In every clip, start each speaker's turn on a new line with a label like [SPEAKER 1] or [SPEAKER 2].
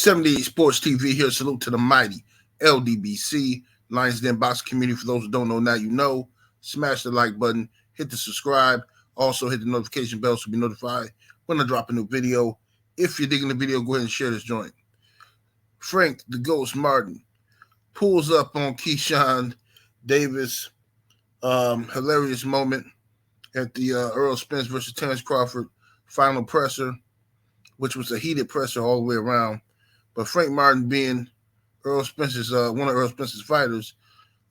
[SPEAKER 1] 78 Sports TV here. Salute to the mighty ldbc Lions Den Box community. For those who don't know, now you know. Smash the like button, hit the subscribe, also hit the notification bell so be notified when I drop a new video. If you're digging the video, go ahead and share this joint. Frank the Ghost Martin pulls up on Keyshawn Davis. Hilarious moment at the Earl Spence versus Terrence Crawford final presser, which was a heated presser all the way around. But Frank Martin, being Earl Spence's one of Earl Spence's fighters,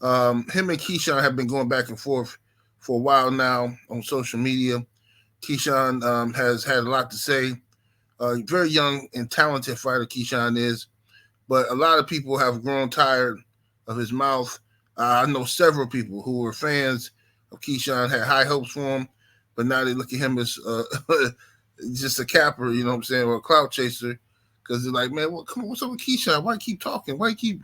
[SPEAKER 1] him and Keyshawn have been going back and forth for a while now on social media. Keyshawn has had a lot to say. Very young and talented fighter Keyshawn is, but a lot of people have grown tired of his mouth. I know several people who were fans of Keyshawn, had high hopes for him, but now they look at him as just a capper, you know what I'm saying, or a clout chaser, because they're like, man, come on, what's up with Keyshawn? Why keep talking? Why keep,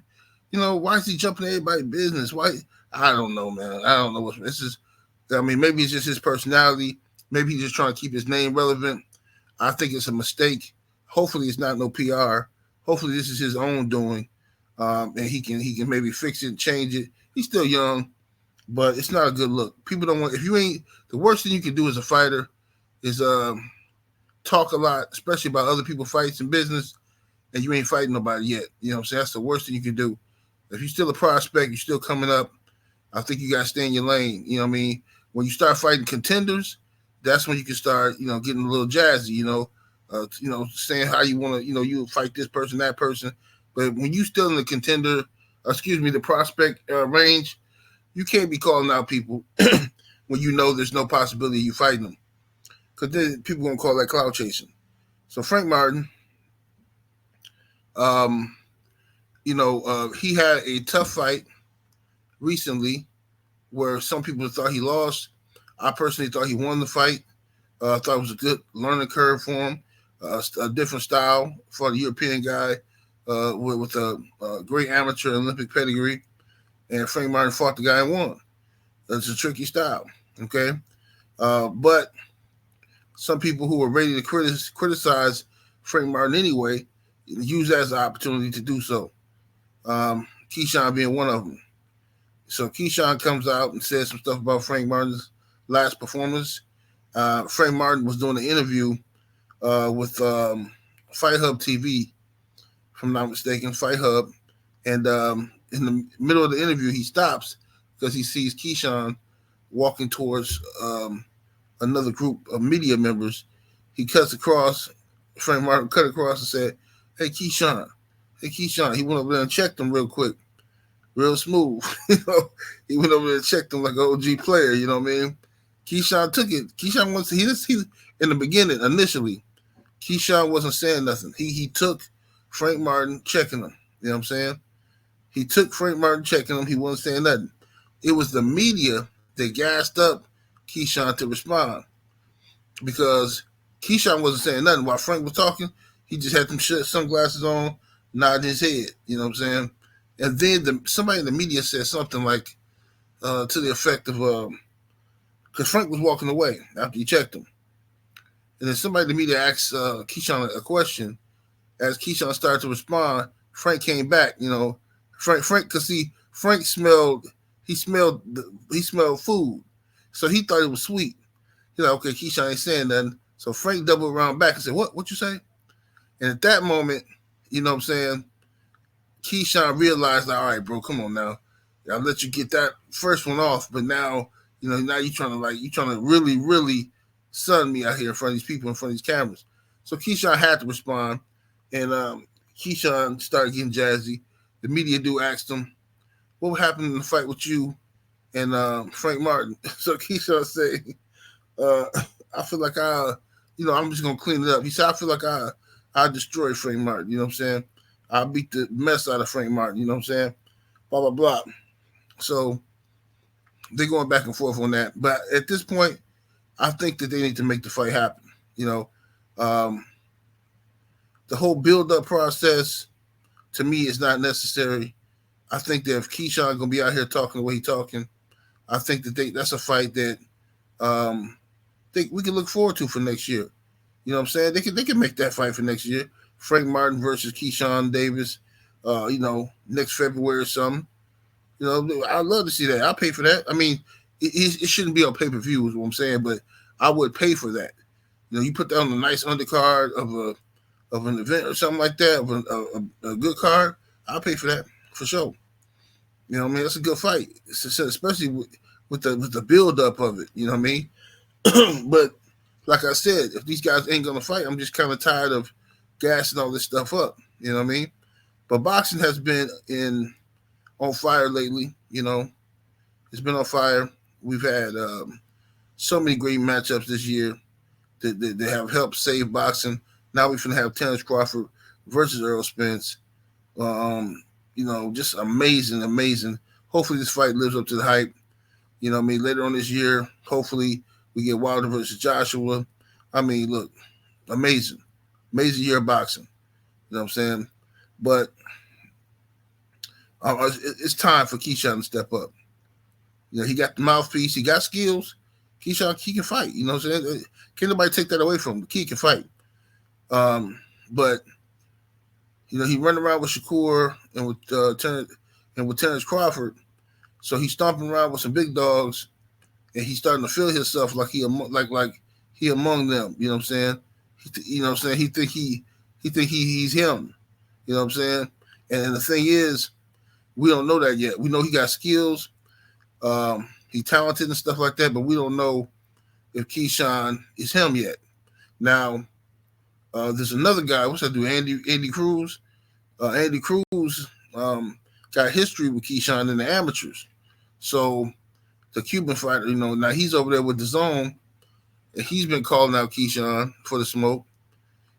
[SPEAKER 1] why is he jumping in everybody's business? Why? I don't know, man. I don't know what this is. I mean, maybe it's just his personality. Maybe he's just trying to keep his name relevant. I think it's a mistake. Hopefully, it's not no PR. Hopefully, this is his own doing, and he can maybe fix it, change it. He's still young, but it's not a good look. People don't want. If you ain't, the worst thing you can do as a fighter is talk a lot, especially about other people's fights and business, and you ain't fighting nobody yet. You know what I'm saying? That's the worst thing you can do. If you're still a prospect, you're still coming up, I think you got to stay in your lane. You know what I mean? When you start fighting contenders, that's when you can start, getting a little jazzy, saying how you want to, you fight this person, that person. But when you still in the contender, the prospect range, you can't be calling out people when you know there's no possibility of you fighting them. Because then people going to call that clout chasing. So Frank Martin, he had a tough fight recently where some people thought he lost. I personally thought he won the fight. I thought it was a good learning curve for him, a different style for the European guy with a great amateur Olympic pedigree. And Frank Martin fought the guy and won. It's a tricky style, okay? But some people who were ready to criticize Frank Martin anyway use that as an opportunity to do so. Keyshawn being one of them. So Keyshawn comes out and says some stuff about Frank Martin's last performance. Frank Martin was doing an interview with Fight Hub TV, if I'm not mistaken, Fight Hub. And in the middle of the interview, he stops because he sees Keyshawn walking towards another group of media members. He cuts across, Frank Martin cut across and said, hey, Keyshawn. He went over there and checked him real quick, real smooth. He went over there and checked him like an OG player, you know what I mean? Keyshawn took it. Keyshawn wants he in the beginning, initially, Keyshawn wasn't saying nothing. He took Frank Martin checking him. You know what I'm saying? He took Frank Martin checking him. He wasn't saying nothing. It was the media that gassed up Keyshawn to respond because Keyshawn wasn't saying nothing. While Frank was talking, he just had some sunglasses on, nodding his head. You know what I'm saying? And then somebody in the media said something like to the effect of, because Frank was walking away after he checked him. And then somebody in the media asked Keyshawn a question. As Keyshawn started to respond, Frank came back, Frank, because Frank smelled food. So he thought it was sweet. He's like, okay, Keyshawn ain't saying nothing. So Frank doubled around back and said, what you say? And at that moment, you know what I'm saying, Keyshawn realized, all right, bro, come on now. I'll let you get that first one off, but now, now you're trying to really, really sun me out here in front of these people, in front of these cameras. So Keyshawn had to respond, and Keyshawn started getting jazzy. The media dude asked him, what happened in the fight with you and Frank Martin? So Keyshawn said, I feel like I'm just going to clean it up. He said, I feel like I destroyed Frank Martin, you know what I'm saying? I beat the mess out of Frank Martin, you know what I'm saying? Blah, blah, blah. So they're going back and forth on that. But at this point, I think that they need to make the fight happen. The whole build-up process, to me, is not necessary. I think that if Keyshawn going to be out here talking the way he's talking, I think that that's a fight that we can look forward to for next year. You know what I'm saying? They can make that fight for next year. Frank Martin versus Keyshawn Davis, next February or something. I'd love to see that. I'll pay for that. I mean, it shouldn't be on pay-per-view is what I'm saying, but I would pay for that. You put that on a nice undercard of an event or something like that, of a good card, I'll pay for that for sure. That's a good fight, especially with the build up of it. You know what I mean? But like I said, if these guys ain't gonna fight, I'm just kind of tired of gassing all this stuff up. You know what I mean? But boxing has been on fire lately. It's been on fire. We've had so many great matchups this year that have helped save boxing. Now we're gonna have Terrence Crawford versus Earl Spence. Just amazing. Hopefully this fight lives up to the hype. Later on this year, hopefully we get Wilder versus Joshua. Look, amazing year of boxing. You know what I'm saying? But it's time for Keyshawn to step up. He got the mouthpiece. He got skills. Keyshawn, he can fight. You know what I'm saying? Can't nobody take that away from him. He can fight. But he run around with Shakur and with Terrence Crawford. So he's stomping around with some big dogs, and he's starting to feel himself like he among them. You know what I'm saying? He think he's him. You know what I'm saying? And the thing is, we don't know that yet. We know he got skills. He's talented and stuff like that, but we don't know if Keyshawn is him yet. Now, there's another guy. What's that dude? Andy Cruz. Andy Cruz got history with Keyshawn in the amateurs. So the Cuban fighter, now he's over there with the Zone, and he's been calling out Keyshawn for the smoke.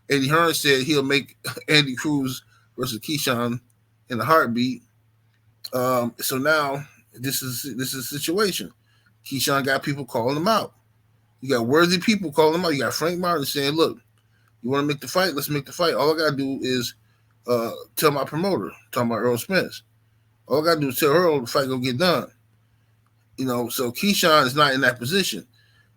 [SPEAKER 1] Eddie Hearn said he'll make Andy Cruz versus Keyshawn in a heartbeat. So now this is the situation. Keyshawn got people calling him out. You got worthy people calling him out. You got Frank Martin saying, "Look, you want to make the fight? Let's make the fight. All I gotta do is tell my promoter, talking about Earl Spence. All I gotta do is tell Earl the fight gonna get done." So Keyshawn is not in that position.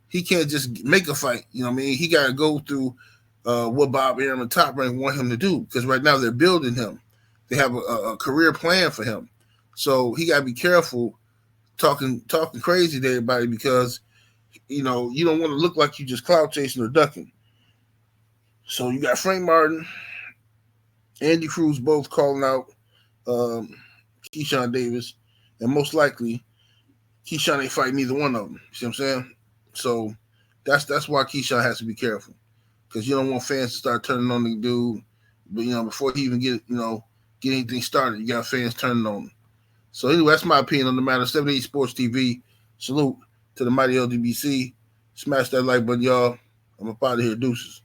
[SPEAKER 1] He can't just make a fight. You know what I mean? He got to go through what Bob Arum and Top Rank want him to do, because right now they're building him. They have a career plan for him. So he got to be careful talking crazy to everybody, because, you don't want to look like you just clout chasing or ducking. So you got Frank Martin, Andy Cruz both calling out Keyshawn Davis, and most likely Keyshawn ain't fighting neither one of them. You see what I'm saying? So that's why Keyshawn has to be careful, because you don't want fans to start turning on the dude. But before he even get anything started, you got fans turning on him. So anyway, that's my opinion on the matter. 78 Sports TV. Salute to the mighty LDBC. Smash that like button, y'all. I'm up out of here. Deuces.